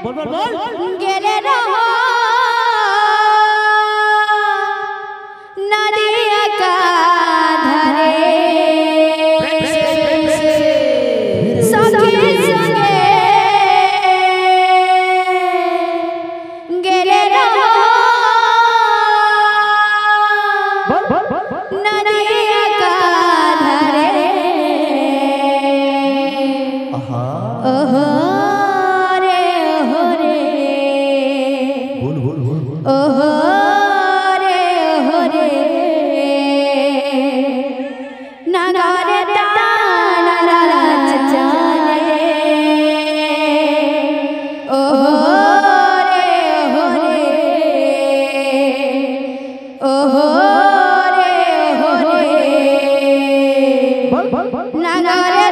बोल बोल बोल गेले रहो नदिया का धरे सखी संगे गेले रहो नदिया का धरे ओहो रे ओहो रे बोल बोल बोल ओहो रे ओहो रे नगारे ताना चचाने ओहो रे ओहो रे ओहो रे ओहो रे नगारे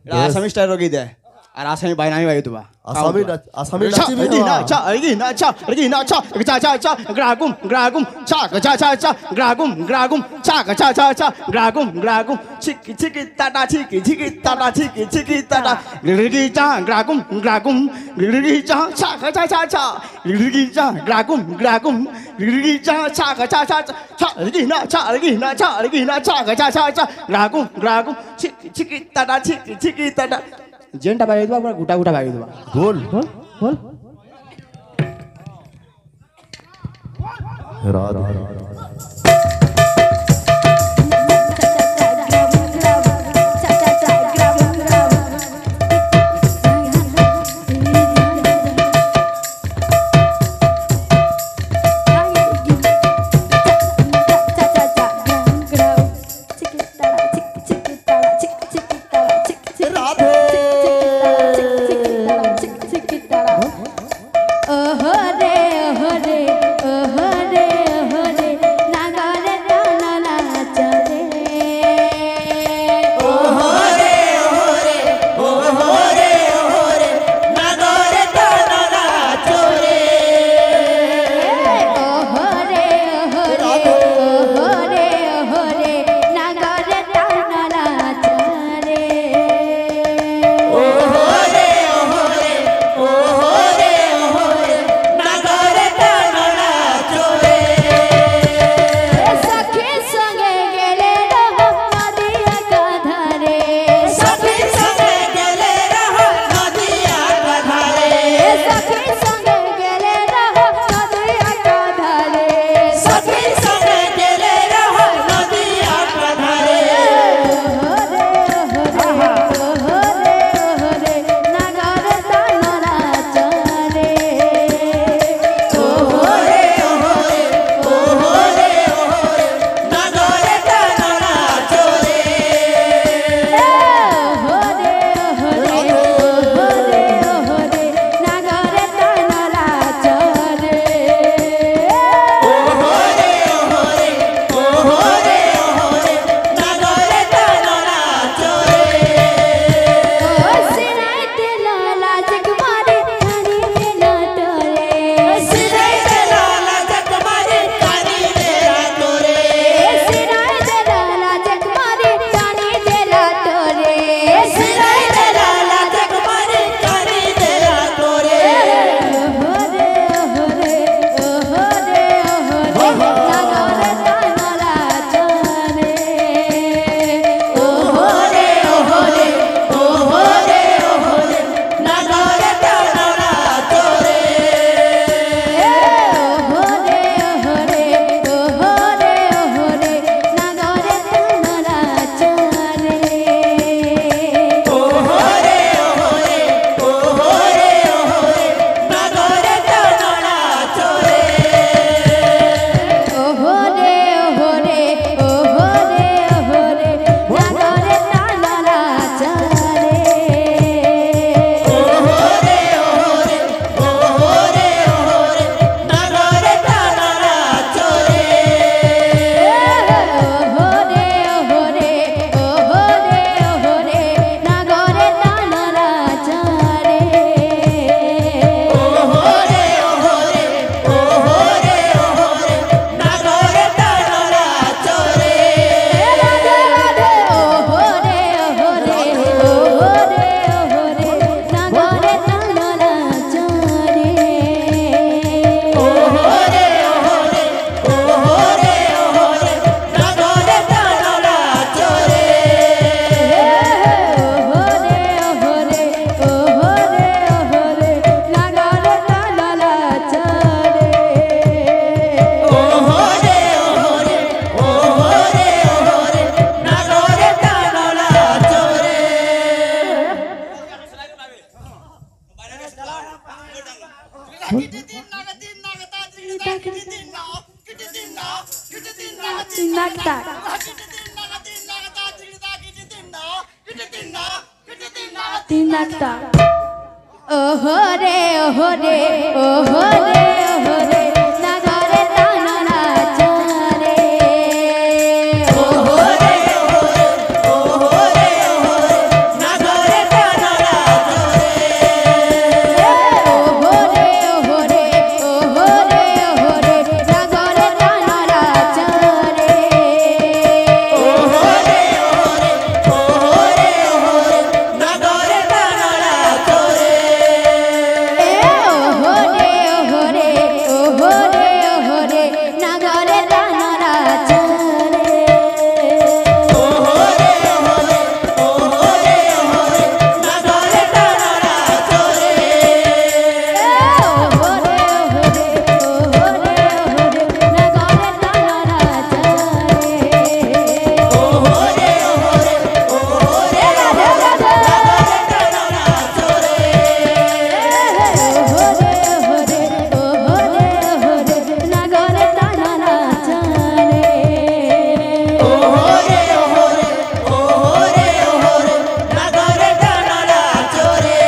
आसामी स्टाइल रोगी दे और आसामी बाई नामी बाई तुबा आसामी नाची भी ना चा अगी ना चा चा चा चा ग्रागुम चा चा चा चा ग्रागुम चा चा चा चा ग्रागुम चिकी चिकी टाटा चिकी टाटा चिकी टाटा गिरगी चा ग्रागुम गिरगी चा चा चा चा चा गिरगी चा ग्रागुम गिरगी चा चा चा चा चा गिरगी ना चा चा चा चा ग्रागुम चिकी टाटा चिकी टाटा जेंटा बाई दुआ पूरा गुटा गुटा बाई दुआ बोल बोल बोल राधा ओहो रे ओहो रे ओहो रे ओहो रे তিনাক তাক তিনাক তাক ওহো রে ওহো রে ওহো রে ওহো রে নাগরে টানা নাচরে ওহো রে ওহো রে ওহো রে ওহো রে নাগরে টানা নাচরে ওহো রে ওহো রে ওহো রে ওহো রে নাগরে টানা নাচরে ওহো রে ওহো রে ওহো রে ওহো রে নাগরে টানা নাচরে ওহো রে ওহো রে ওহো রে ওহো রে নাগরে টানা নাচরে ওহো রে ওহো রে ওহো রে ওহো রে নাগরে টানা নাচরে ওহো রে ওহো রে ওহো রে ওহো রে নাগরে টানা নাচরে ওহো রে ওহো রে ওহো রে রাধে রাধে নাগরে টানা নাচরে ওহো রে ওহো রে ওহো রে ওহো রে নাগরে টানা নাচরে ওহো রে ওহো রে ওহো রে ওহো রে নাগরে টানা নাচরে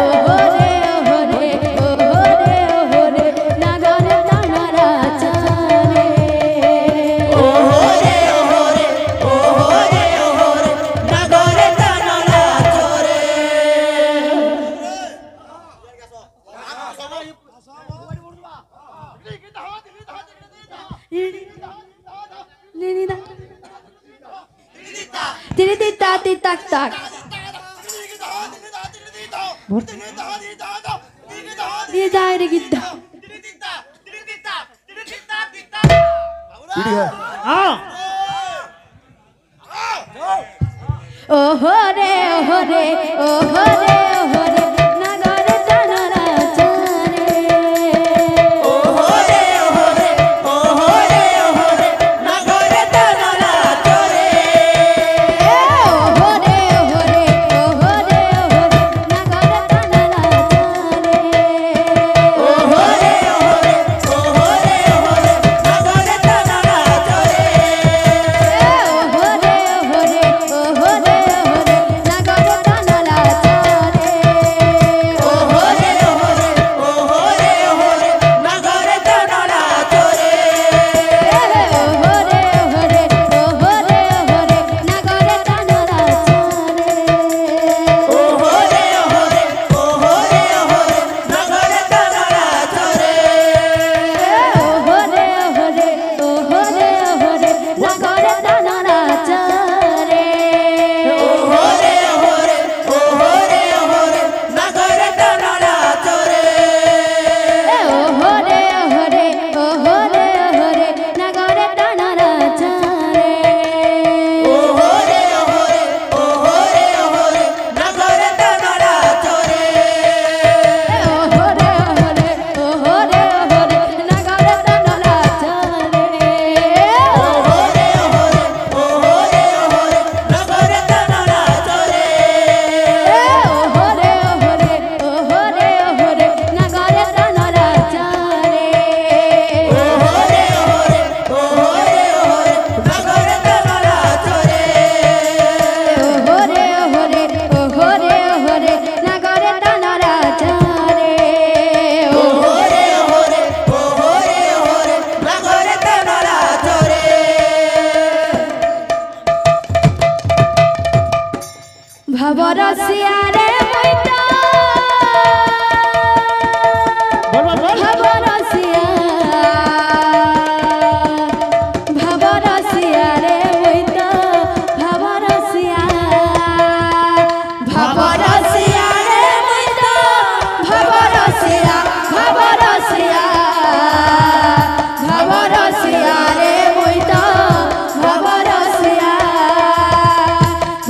ওহো রে ওহো রে ওহো রে ওহো রে নাগরে টানা নাচরে ওহো রে ওহো রে ওহো রে ওহো রে নাগরে টানা নাচরে tak tak dia dari kita पीढ़ी है हाँ ओहो रे ओहो रे ओहो रे ओहो रे नागरे टाना नाचरे ओहो रे ओहो रे ओहो रे ओहो रे नागरे टाना नाचरे ओहो रे ओहो रे ओहो रे ओहो रे नागरे टाना नाचरे ओहो रे ओहो रे ओहो रे ओहो रे नागरे टाना नाचरे ओहो रे ओहो रे ओहो रे ओहो रे नागरे टाना नाचरे ओहो रे ओहो रे ओहो रे ओहो रे नागरे टाना नाचरे ओहो रे ओहो रे ओहो रे ओहो रे नागरे टाना नाचरे ओहो रे ओहो रे ओहो रे ओहो रे नागरे टाना नाचरे ओहो रे ओहो रे ओहो रे ओहो रे नागरे टाना नाचरे ओहो रे ओहो रे ओहो रे ओहो रे नागरे टाना नाचरे ओहो रे ओहो रे ओहो रे ओहो रे नागरे टाना नाचरे ओहो रे ओहो रे ओहो रे ओहो रे नागरे टाना नाचरे ओहो रे ओहो रे ओहो रे ओहो रे नागरे टाना नाचरे ओहो रे ओहो रे ओहो रे ओहो रे नागरे टाना नाचरे ओहो रे ओहो रे ओहो रे ओहो रे नागरे टाना नाचरे ओहो रे ओहो रे ओहो रे ओहो रे नागरे टाना नाचरे ओहो रे ओहो रे ओहो रे ओहो रे नागरे टाना नाचरे ओहो रे ओहो रे ओहो रे ओहो रे नागरे टाना नाचरे भवरसिया रे मैता बोल बोल बोल भवरसिया भवरसिया रे मैता भवरसिया भवरसिया रे मैता भवरसिया भवरसिया भवरसिया रे मैता भवरसिया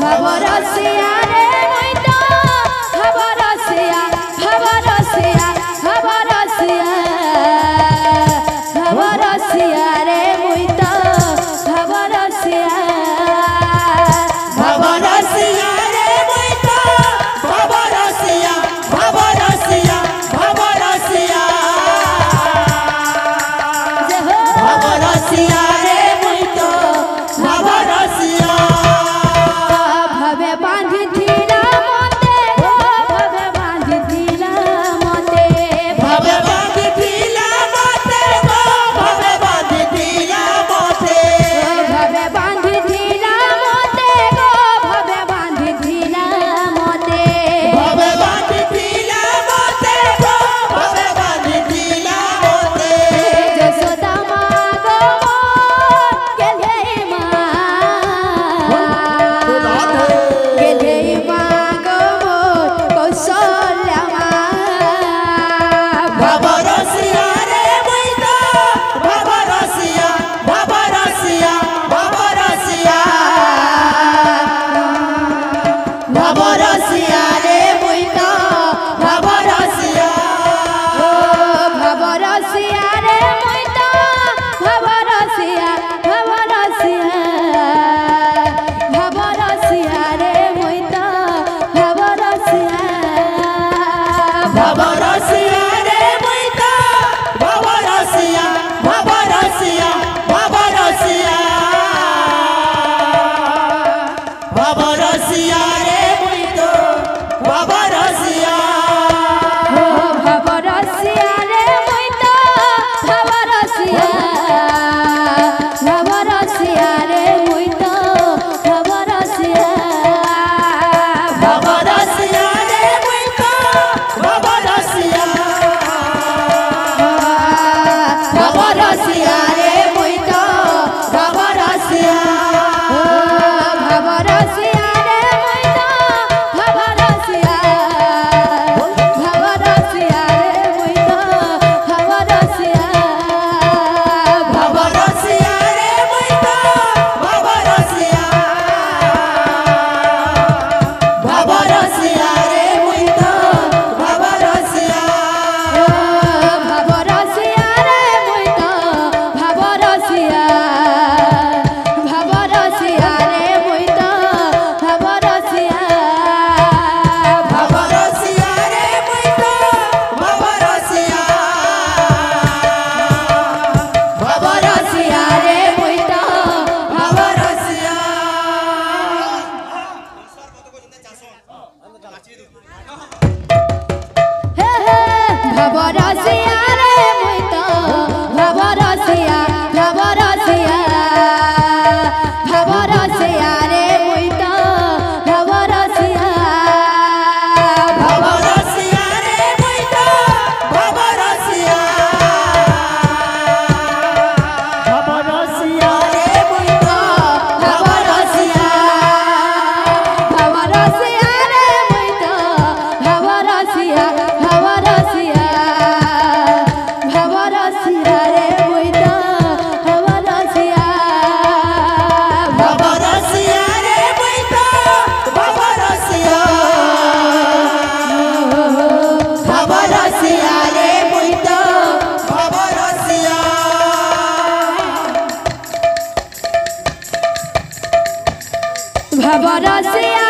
भवरसिया रे मैता बरसिया